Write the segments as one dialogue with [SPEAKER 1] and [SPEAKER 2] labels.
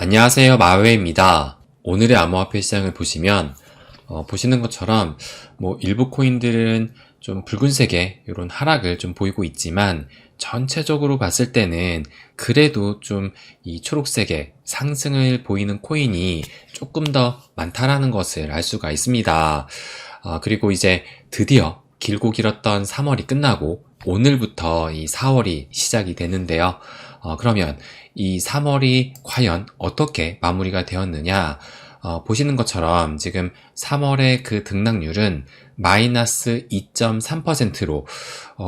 [SPEAKER 1] 안녕하세요, 마웨입니다. 오늘의 암호화폐 시장을 보시면 보시는 것처럼 일부 코인들은 좀 붉은색의 이런 하락을 좀 보이고 있지만 전체적으로 봤을 때는 그래도 좀 이 초록색의 상승을 보이는 코인이 조금 더 많다라는 것을 알 수가 있습니다. 그리고 이제 드디어 길고 길었던 3월이 끝나고 오늘부터 이 4월이 시작이 되는데요. 그러면 이 3월이 과연 어떻게 마무리가 되었느냐? 보시는 것처럼 지금 3월의 그 등락률은 마이너스 2.3%로,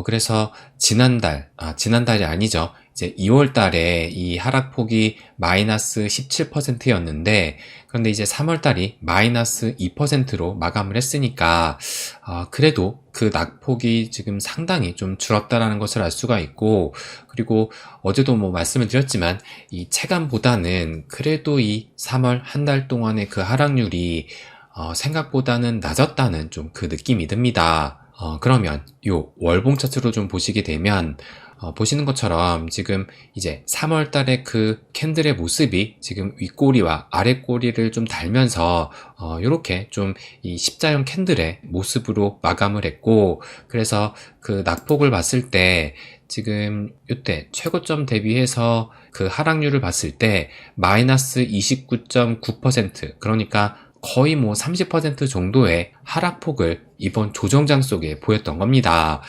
[SPEAKER 1] 그래서 지난달이 아니죠. 이제 2월 달에 이 하락폭이 마이너스 17%였는데, 그런데 이제 3월 달이 마이너스 2%로 마감을 했으니까, 그래도 그 낙폭이 지금 상당히 좀 줄었다라는 것을 알 수가 있고, 그리고 어제도 말씀을 드렸지만, 이 체감보다는 그래도 이 3월 한 달 동안의 그 하락률이 생각보다는 낮았다는 좀 그 느낌이 듭니다. 그러면 요 월봉 차트로 좀 보시게 되면 보시는 것처럼 지금 이제 3월 달에 그 캔들의 모습이 지금 윗꼬리와 아랫꼬리를 좀 달면서 요렇게 좀 이 십자형 캔들의 모습으로 마감을 했고, 그래서 그 낙폭을 봤을 때 지금 이때 최고점 대비해서 그 하락률을 봤을 때 마이너스 29.9%, 그러니까 거의 30% 정도의 하락폭을 이번 조정장 속에 보였던 겁니다.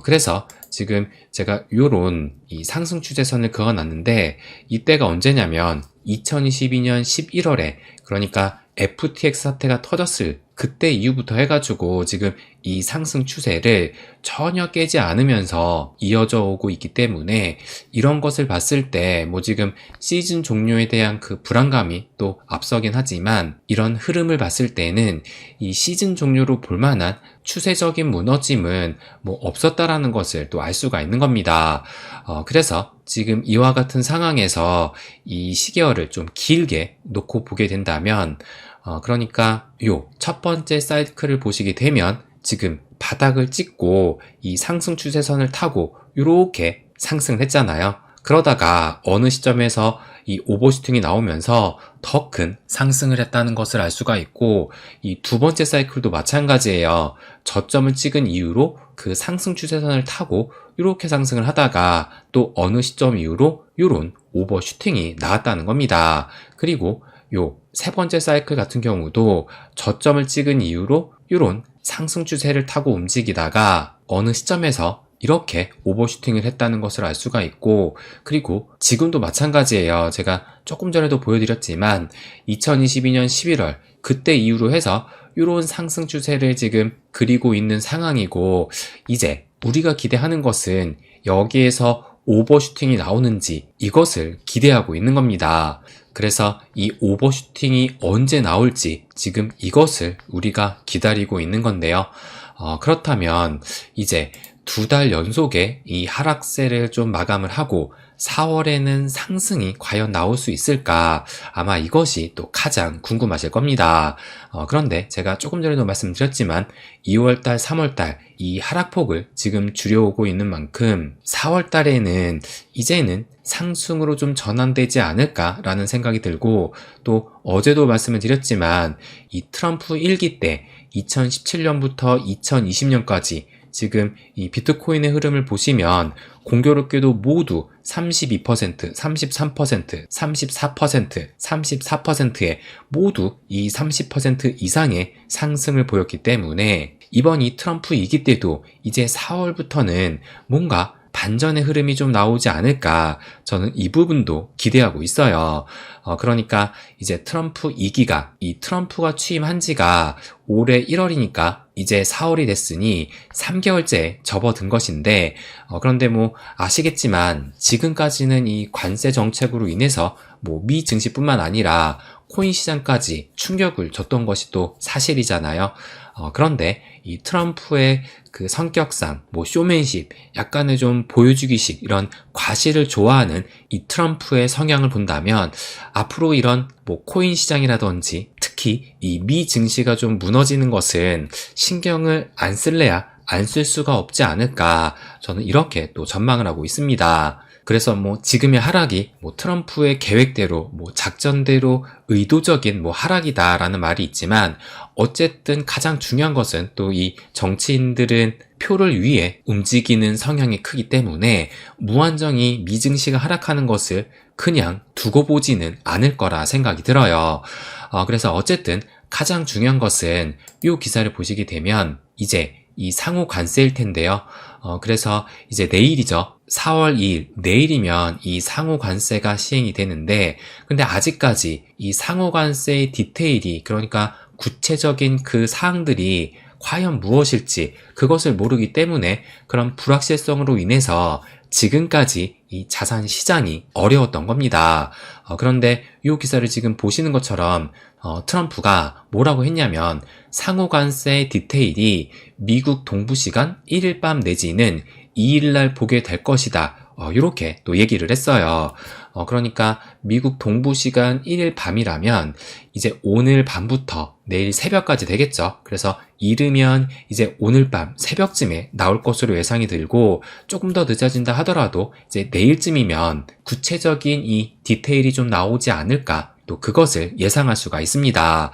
[SPEAKER 1] 그래서 지금 제가 요런 이 상승 추세선을 그어놨는데, 이때가 언제냐면 2022년 11월에, 그러니까 FTX 사태가 터졌을 그때 이후부터 해가지고 지금 이 상승 추세를 전혀 깨지 않으면서 이어져 오고 있기 때문에, 이런 것을 봤을 때 지금 시즌 종료에 대한 그 불안감이 또 앞서긴 하지만, 이런 흐름을 봤을 때는 이 시즌 종료로 볼만한 추세적인 무너짐은 없었다라는 것을 또 알 수가 있는 겁니다. 그래서 지금 이와 같은 상황에서 이 시계열을 좀 길게 놓고 보게 된다면, 그러니까 요 첫 번째 사이클을 보시게 되면 지금 바닥을 찍고 이 상승 추세선을 타고 이렇게 상승을 했잖아요. 그러다가 어느 시점에서 이 오버슈팅이 나오면서 더 큰 상승을 했다는 것을 알 수가 있고, 이 두 번째 사이클도 마찬가지예요. 저점을 찍은 이후로 그 상승 추세선을 타고 이렇게 상승을 하다가 또 어느 시점 이후로 이런 오버슈팅이 나왔다는 겁니다. 그리고 요 세 번째 사이클 같은 경우도 저점을 찍은 이후로 이런 상승 추세를 타고 움직이다가 어느 시점에서 이렇게 오버슈팅을 했다는 것을 알 수가 있고, 그리고 지금도 마찬가지예요. 제가 조금 전에도 보여드렸지만 2022년 11월 그때 이후로 해서 이런 상승 추세를 지금 그리고 있는 상황이고, 이제 우리가 기대하는 것은 여기에서 오버슈팅이 나오는지 이것을 기대하고 있는 겁니다. 그래서 이 오버슈팅이 언제 나올지 지금 이것을 우리가 기다리고 있는 건데요. 그렇다면 이제 2달 연속의 이 하락세를 좀 마감을 하고 4월에는 상승이 과연 나올 수 있을까? 아마 이것이 또 가장 궁금하실 겁니다. 그런데 제가 조금 전에도 말씀드렸지만 2월달, 3월달 이 하락폭을 지금 줄여오고 있는 만큼 4월달에는 이제는 상승으로 좀 전환되지 않을까라는 생각이 들고, 또 어제도 말씀을 드렸지만 이 트럼프 1기 때 2017년부터 2020년까지 지금 이 비트코인의 흐름을 보시면 공교롭게도 모두 32%, 33%, 34%, 34%의 모두 이 30% 이상의 상승을 보였기 때문에, 이번 이 트럼프 2기 때도 이제 4월부터는 뭔가 반전의 흐름이 좀 나오지 않을까, 저는 이 부분도 기대하고 있어요. 그러니까 이제 트럼프 2기가, 이 트럼프가 취임한 지가 올해 1월이니까 이제 4월이 됐으니 3개월째 접어든 것인데, 그런데 아시겠지만 지금까지는 이 관세 정책으로 인해서 미 증시뿐만 아니라 코인 시장까지 충격을 줬던 것이 또 사실이잖아요. 그런데 이 트럼프의 그 성격상 쇼맨십, 약간의 좀 보여주기식, 이런 과시를 좋아하는 이 트럼프의 성향을 본다면 앞으로 이런 코인 시장이라든지 특히 이 미 증시가 좀 무너지는 것은 신경을 안 쓸래야 안 쓸 수가 없지 않을까, 저는 이렇게 또 전망을 하고 있습니다. 그래서 뭐 지금의 하락이 뭐 트럼프의 계획대로 뭐 작전대로 의도적인 뭐 하락이다라는 말이 있지만 어쨌든 가장 중요한 것은 또 이 정치인들은 표를 위해 움직이는 성향이 크기 때문에 무한정이 미 증시가 하락하는 것을 그냥 두고 보지는 않을 거라 생각이 들어요. 그래서 어쨌든 가장 중요한 것은 이 기사를 보시게 되면 이제 이 상호 관세일 텐데요. 그래서 이제 내일이죠. 4월 2일, 내일이면 이 상호 관세가 시행이 되는데, 근데 아직까지 이 상호 관세의 디테일이, 그러니까 구체적인 그 사항들이 과연 무엇일지 그것을 모르기 때문에 그런 불확실성으로 인해서 지금까지 이 자산 시장이 어려웠던 겁니다. 그런데 이 기사를 지금 보시는 것처럼 트럼프가 뭐라고 했냐면 상호 관세 디테일이 미국 동부 시간 1일 밤 내지는 2일 날 보게 될 것이다. 이렇게 또 얘기를 했어요. 그러니까 미국 동부 시간 1일 밤이라면 이제 오늘 밤부터 내일 새벽까지 되겠죠. 그래서 이르면 이제 오늘 밤 새벽쯤에 나올 것으로 예상이 들고 조금 더 늦어진다 하더라도 이제 내일쯤이면 구체적인 이 디테일이 좀 나오지 않을까, 또 그것을 예상할 수가 있습니다.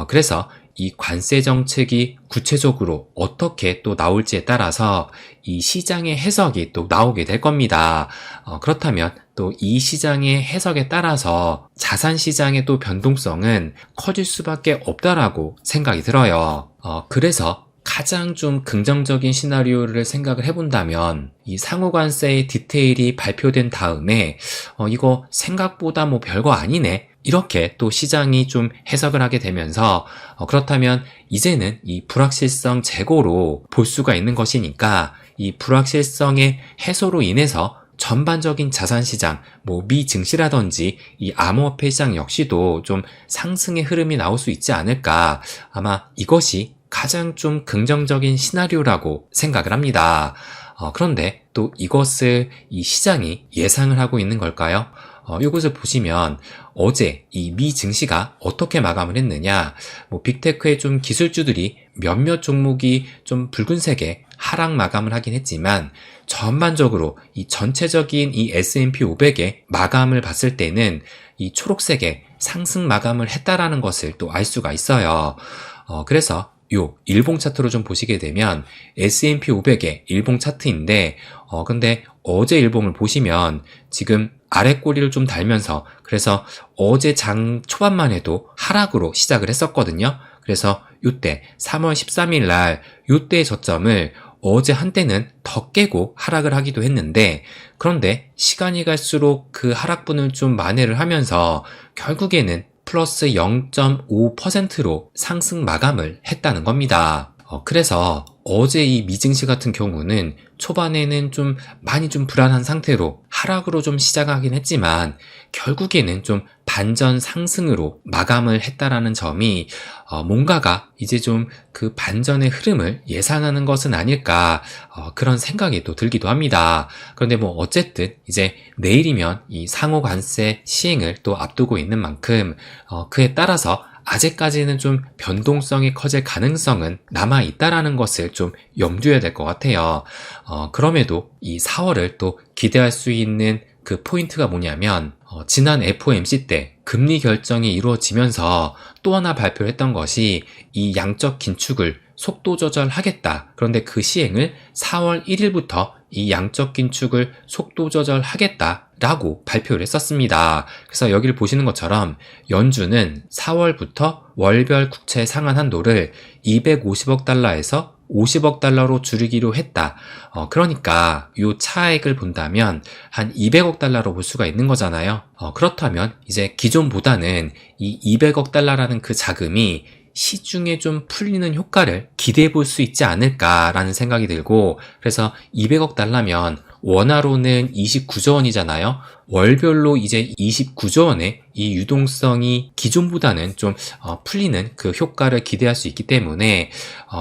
[SPEAKER 1] 그래서 이 관세 정책이 구체적으로 어떻게 또 나올지에 따라서 이 시장의 해석이 또 나오게 될 겁니다. 그렇다면 또 이 시장의 해석에 따라서 자산 시장의 또 변동성은 커질 수밖에 없다라고 생각이 들어요. 그래서 가장 좀 긍정적인 시나리오를 생각을 해본다면 이 상호관세의 디테일이 발표된 다음에 이거 생각보다 뭐 별거 아니네, 이렇게 또 시장이 좀 해석을 하게 되면서 그렇다면 이제는 이 불확실성 제고로 볼 수가 있는 것이니까 이 불확실성의 해소로 인해서 전반적인 자산시장, 뭐 미 증시라든지 이 암호화폐 시장 역시도 좀 상승의 흐름이 나올 수 있지 않을까, 아마 이것이 가장 좀 긍정적인 시나리오라고 생각을 합니다. 그런데 또 이것을 이 시장이 예상을 하고 있는 걸까요? 이것을 보시면 어제 이 미 증시가 어떻게 마감을 했느냐, 뭐 빅테크의 좀 기술주들이 몇몇 종목이 좀 붉은색의 하락 마감을 하긴 했지만 전반적으로 이 전체적인 이 S&P 500의 마감을 봤을 때는 이 초록색의 상승 마감을 했다라는 것을 또 알 수가 있어요. 그래서 요 일봉 차트로 좀 보시게 되면 S&P 500의 일봉 차트인데 근데 어제 일봉을 보시면 지금 아래 꼬리를 좀 달면서, 그래서 어제 장 초반만 해도 하락으로 시작을 했었거든요. 그래서 요때 3월 13일 날 요때의 저점을 어제 한때는 더 깨고 하락을 하기도 했는데, 그런데 시간이 갈수록 그 하락분을 좀 만회를 하면서 결국에는 플러스 0.5%로 상승 마감을 했다는 겁니다. 그래서 어제 이 미증시 같은 경우는 초반에는 좀 많이 좀 불안한 상태로 하락으로 좀 시작하긴 했지만 결국에는 좀 반전 상승으로 마감을 했다라는 점이 뭔가가 이제 좀 그 반전의 흐름을 예상하는 것은 아닐까, 그런 생각이 또 들기도 합니다. 그런데 뭐 어쨌든 이제 내일이면 이 상호 관세 시행을 또 앞두고 있는 만큼 그에 따라서 아직까지는 좀 변동성이 커질 가능성은 남아있다라는 것을 좀 염두해야 될 것 같아요. 그럼에도 이 4월을 또 기대할 수 있는 그 포인트가 뭐냐면 지난 FOMC 때 금리 결정이 이루어지면서 또 하나 발표를 했던 것이 이 양적 긴축을 속도 조절하겠다. 그런데 그 시행을 4월 1일부터 이 양적 긴축을 속도 조절하겠다라고 발표를 했었습니다. 그래서 여기를 보시는 것처럼 연준은 4월부터 월별 국채 상한 한도를 250억 달러에서 50억 달러로 줄이기로 했다. 그러니까 이 차액을 본다면 한 200억 달러로 볼 수가 있는 거잖아요. 그렇다면 이제 기존보다는 이 200억 달러라는 그 자금이 시중에 좀 풀리는 효과를 기대해 볼 수 있지 않을까라는 생각이 들고, 그래서 200억 달러면 원화로는 29조 원이잖아요. 월별로 이제 29조 원의 이 유동성이 기존보다는 좀 풀리는 그 효과를 기대할 수 있기 때문에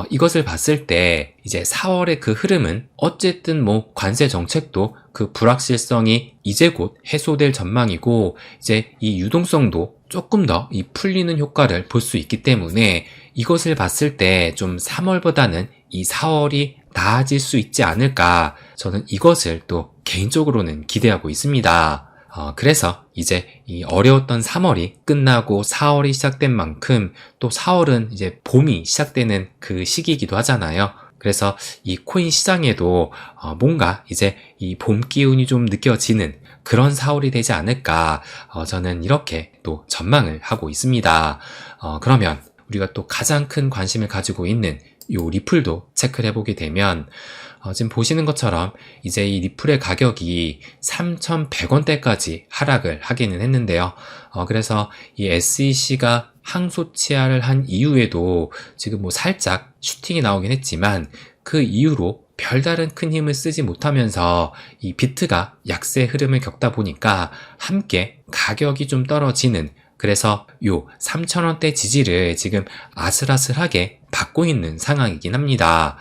[SPEAKER 1] 이것을 봤을 때 이제 4월의 그 흐름은 어쨌든 뭐 관세 정책도 그 불확실성이 이제 곧 해소될 전망이고, 이제 이 유동성도 조금 더 이 풀리는 효과를 볼 수 있기 때문에 이것을 봤을 때 좀 3월보다는 이 4월이 나아질 수 있지 않을까, 저는 이것을 또 개인적으로는 기대하고 있습니다. 그래서 이제 이 어려웠던 3월이 끝나고 4월이 시작된 만큼 또 4월은 이제 봄이 시작되는 그 시기이기도 하잖아요. 그래서 이 코인 시장에도 뭔가 이제 이 봄 기운이 좀 느껴지는 그런 4월이 되지 않을까 저는 이렇게 또 전망을 하고 있습니다. 그러면 우리가 또 가장 큰 관심을 가지고 있는 요 리플도 체크를 해보게 되면 지금 보시는 것처럼 이제 이 리플의 가격이 3,100원대까지 하락을 하기는 했는데요. 그래서 이 SEC가 항소치하를 한 이후에도 지금 뭐 살짝 슈팅이 나오긴 했지만 그 이후로 별다른 큰 힘을 쓰지 못하면서 이 비트가 약세 흐름을 겪다 보니까 함께 가격이 좀 떨어지는, 그래서 요 3,000원대 지지를 지금 아슬아슬하게 받고 있는 상황이긴 합니다.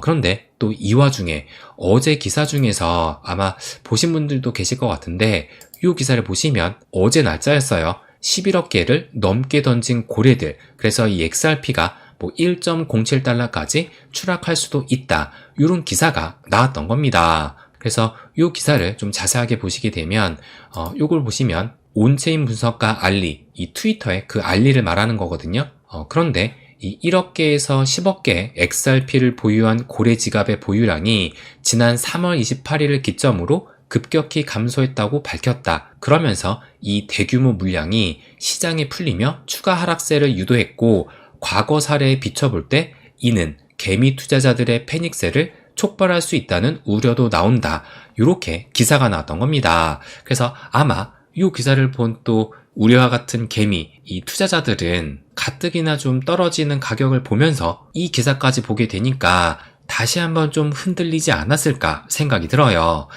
[SPEAKER 1] 그런데 또 이 와중에 어제 기사 중에서 아마 보신 분들도 계실 것 같은데 이 기사를 보시면 어제 날짜였어요. 11억 개를 넘게 던진 고래들, 그래서 이 XRP가 뭐 1.07달러까지 추락할 수도 있다, 이런 기사가 나왔던 겁니다. 그래서 이 기사를 좀 자세하게 보시게 되면 요걸 보시면 온체인 분석가 알리, 이 트위터의 그 알리를 말하는 거거든요. 그런데 이 1억 개에서 10억 개의 XRP를 보유한 고래 지갑의 보유량이 지난 3월 28일을 기점으로 급격히 감소했다고 밝혔다. 그러면서 이 대규모 물량이 시장에 풀리며 추가 하락세를 유도했고, 과거 사례에 비춰볼 때 이는 개미 투자자들의 패닉세를 촉발할 수 있다는 우려도 나온다. 이렇게 기사가 나왔던 겁니다. 그래서 아마 이 기사를 본 또 우리와 같은 개미, 이 투자자들은 가뜩이나 좀 떨어지는 가격을 보면서 이 기사까지 보게 되니까 다시 한번 좀 흔들리지 않았을까 생각이 들어요.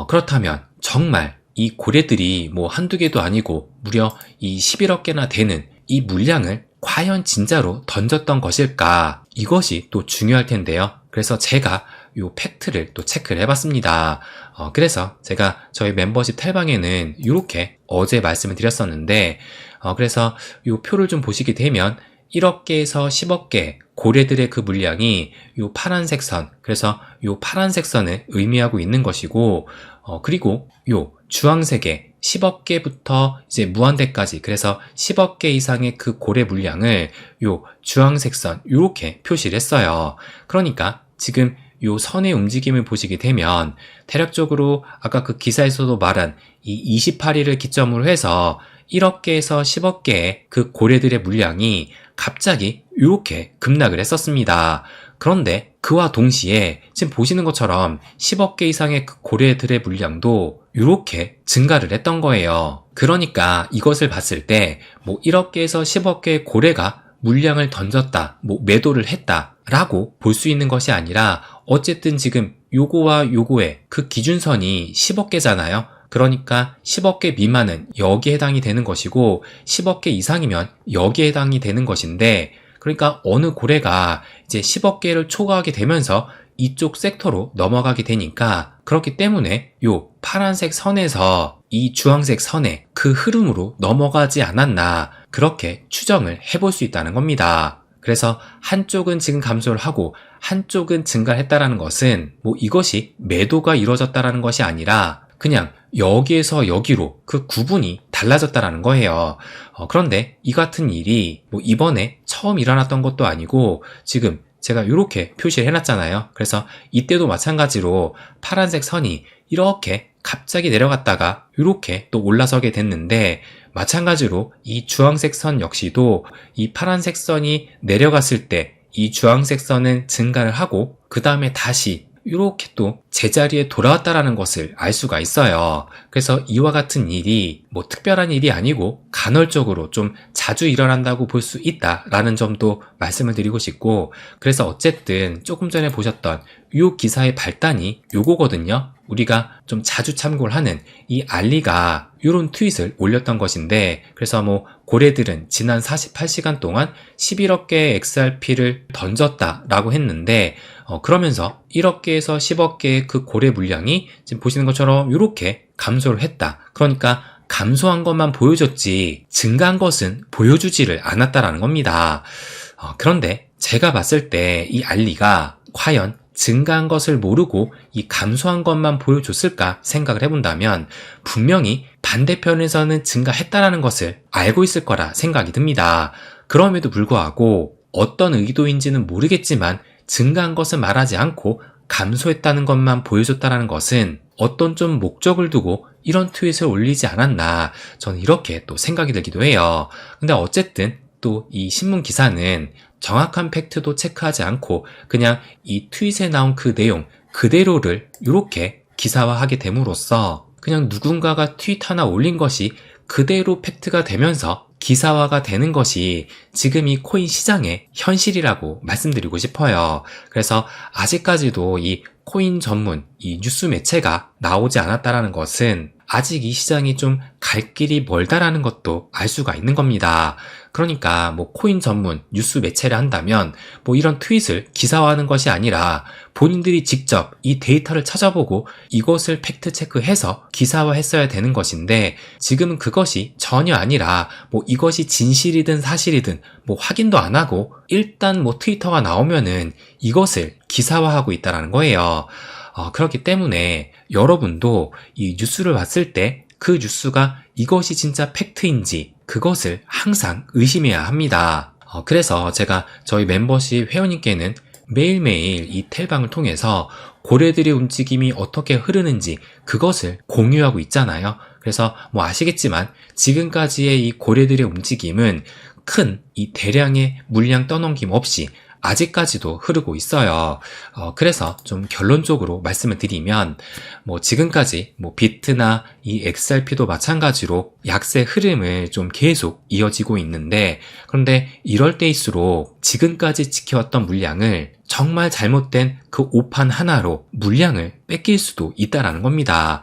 [SPEAKER 1] 그렇다면 정말 이 고래들이 뭐 한두 개도 아니고 무려 이 11억 개나 되는 이 물량을 과연 진짜로 던졌던 것일까? 이것이 또 중요할 텐데요. 그래서 제가 요 팩트를 또 체크를 해봤습니다. 그래서 제가 저희 멤버십 텔방에는 이렇게 어제 말씀을 드렸었는데, 그래서 요 표를 좀 보시게 되면 1억 개에서 10억 개 고래들의 그 물량이 요 파란색 선, 그래서 요 파란색 선을 의미하고 있는 것이고, 그리고 요 주황색의 10억 개부터 이제 무한대까지, 그래서 10억 개 이상의 그 고래 물량을 요 주황색 선, 요렇게 표시를 했어요. 그러니까 지금 요 선의 움직임을 보시게 되면 대략적으로 아까 그 기사에서도 말한 이 28일을 기점으로 해서 1억 개에서 10억 개의 그 고래들의 물량이 갑자기 이렇게 급락을 했었습니다. 그런데 그와 동시에 지금 보시는 것처럼 10억 개 이상의 그 고래들의 물량도 이렇게 증가를 했던 거예요. 그러니까 이것을 봤을 때 뭐 1억 개에서 10억 개의 고래가 물량을 던졌다, 뭐 매도를 했다 라고 볼 수 있는 것이 아니라 어쨌든 지금 요거와 요거의 그 기준선이 10억 개잖아요. 그러니까 10억 개 미만은 여기에 해당이 되는 것이고 10억 개 이상이면 여기에 해당이 되는 것인데, 그러니까 어느 고래가 이제 10억 개를 초과하게 되면서 이쪽 섹터로 넘어가게 되니까, 그렇기 때문에 요 파란색 선에서 이 주황색 선의 그 흐름으로 넘어가지 않았나, 그렇게 추정을 해볼 수 있다는 겁니다. 그래서 한쪽은 지금 감소를 하고 한쪽은 증가를 했다라는 것은 뭐 이것이 매도가 이루어졌다라는 것이 아니라 그냥 여기에서 여기로 그 구분이 달라졌다라는 거예요. 그런데 이 같은 일이 뭐 이번에 처음 일어났던 것도 아니고 지금 제가 이렇게 표시를 해놨잖아요. 그래서 이때도 마찬가지로 파란색 선이 이렇게 갑자기 내려갔다가 이렇게 또 올라서게 됐는데, 마찬가지로 이 주황색 선 역시도 이 파란색 선이 내려갔을 때 이 주황색 선은 증가를 하고 그 다음에 다시 이렇게 또 제자리에 돌아왔다라는 것을 알 수가 있어요. 그래서 이와 같은 일이 뭐 특별한 일이 아니고 간헐적으로 좀 자주 일어난다고 볼 수 있다라는 점도 말씀을 드리고 싶고, 그래서 어쨌든 조금 전에 보셨던 이 기사의 발단이 요거거든요. 우리가 좀 자주 참고를 하는 이 알리가 이런 트윗을 올렸던 것인데, 그래서 뭐 고래들은 지난 48시간 동안 11억 개의 XRP를 던졌다라고 했는데, 그러면서 1억 개에서 10억 개의 그 고래 물량이 지금 보시는 것처럼 이렇게 감소를 했다. 그러니까 감소한 것만 보여줬지 증가한 것은 보여주지를 않았다라는 겁니다. 그런데 제가 봤을 때 이 알리가 과연 증가한 것을 모르고 이 감소한 것만 보여줬을까 생각을 해본다면 분명히 반대편에서는 증가했다라는 것을 알고 있을 거라 생각이 듭니다. 그럼에도 불구하고 어떤 의도인지는 모르겠지만 증가한 것은 말하지 않고 감소했다는 것만 보여줬다는 것은 어떤 좀 목적을 두고 이런 트윗을 올리지 않았나, 저는 이렇게 또 생각이 들기도 해요. 근데 어쨌든 또 이 신문 기사는 정확한 팩트도 체크하지 않고 그냥 이 트윗에 나온 그 내용 그대로를 이렇게 기사화하게 됨으로써 그냥 누군가가 트윗 하나 올린 것이 그대로 팩트가 되면서 기사화가 되는 것이 지금 이 코인 시장의 현실이라고 말씀드리고 싶어요. 그래서 아직까지도 이 코인 전문 이 뉴스 매체가 나오지 않았다라는 것은 아직 이 시장이 좀 갈 길이 멀다라는 것도 알 수가 있는 겁니다. 그러니까 뭐 코인 전문 뉴스 매체를 한다면 뭐 이런 트윗을 기사화하는 것이 아니라 본인들이 직접 이 데이터를 찾아보고 이것을 팩트 체크해서 기사화했어야 되는 것인데 지금은 그것이 전혀 아니라 뭐 이것이 진실이든 사실이든 뭐 확인도 안 하고 일단 뭐 트위터가 나오면은 이것을 기사화하고 있다라는 거예요. 그렇기 때문에 여러분도 이 뉴스를 봤을 때 그 뉴스가 이것이 진짜 팩트인지 그것을 항상 의심해야 합니다. 그래서 제가 저희 멤버십 회원님께는 매일매일 이 텔방을 통해서 고래들의 움직임이 어떻게 흐르는지 그것을 공유하고 있잖아요. 그래서 뭐 아시겠지만 지금까지의 이 고래들의 움직임은 큰 이 대량의 물량 떠넘김 없이 아직까지도 흐르고 있어요. 그래서 좀 결론적으로 말씀을 드리면 뭐 지금까지 뭐 비트나 이 XRP도 마찬가지로 약세 흐름을 좀 계속 이어지고 있는데 그런데 이럴 때일수록 지금까지 지켜왔던 물량을 정말 잘못된 그 오판 하나로 물량을 뺏길 수도 있다라는 겁니다.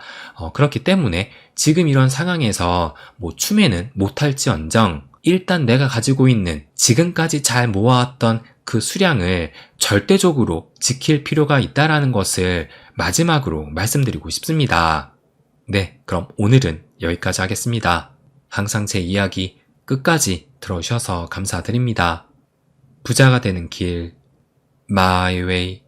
[SPEAKER 1] 그렇기 때문에 지금 이런 상황에서 뭐 추매는 못할지언정 일단 내가 가지고 있는 지금까지 잘 모아왔던 그 수량을 절대적으로 지킬 필요가 있다라는 것을 마지막으로 말씀드리고 싶습니다. 네, 그럼 오늘은 여기까지 하겠습니다. 항상 제 이야기 끝까지 들어주셔서 감사드립니다. 부자가 되는 길, My Way.